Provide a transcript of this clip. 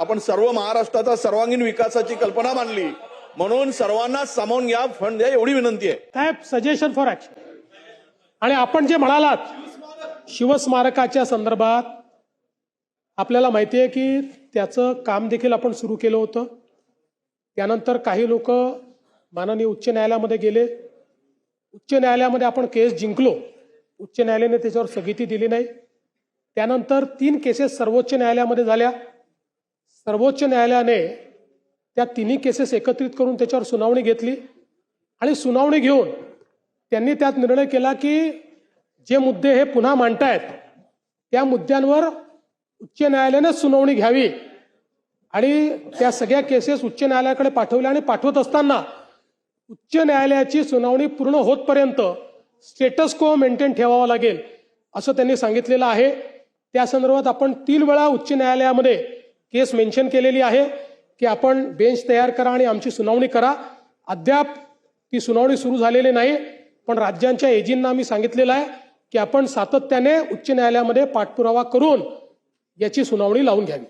आपण सर्व महाराष्ट्राचा सर्वांगीण विकासाची कल्पना मांडली, म्हणून सर्वांना सामावून घ्या, फंड द्या, एवढी विनंती आहे साहेब. Suggestion for action. आणि आपण जे म्हणालात शिवस्मारकाच्या संदर्भात, आपल्याला माहिती आहे की त्याचं काम देखील आपण सुरू केलं होतं. त्यानंतर काही लोक माननीय उच्च न्यायालयामध्ये गेले. उच्च न्यायालयामध्ये आपण केस जिंकलो. उच्च न्यायालयाने त्याच्यावर स्थगिती दिली नाही. त्यानंतर 3 केसेस सर्वोच्च न्यायालयामध्ये झाल्या. सर्वोच्च न्यायालयाने त्या तिन्ही केसेस एकत्रित करून त्याच्यावर सुनावणी घेतली आणि सुनावणी घेऊन त्यांनी त्यात निर्णय केला की जे मुद्दे हे पुन्हा मांडतायत त्या मुद्द्यांवर उच्च न्यायालयाने सुनावणी घ्यावी आणि त्या सगळ्या केसेस उच्च न्यायालयाकडे पाठवल्या. आणि पाठवत असताना उच्च न्यायालयाची सुनावणी पूर्ण होतपर्यंत स्टेटस को मेंटेन ठेवावा लागेल असं त्यांनी सांगितलेलं आहे. त्या संदर्भात आपण 3 वेळा उच्च न्यायालयामध्ये केस मेन्शन केलेली आहे की आपण बेंच तयार करा आणि आमची सुनावणी करा. अद्याप ती सुनावणी सुरू झालेली नाही, पण राज्यांच्या एजींना आम्ही सांगितलेलं आहे की आपण सातत्याने उच्च न्यायालयामध्ये पाठपुरावा करून याची सुनावणी लावून घ्यावी.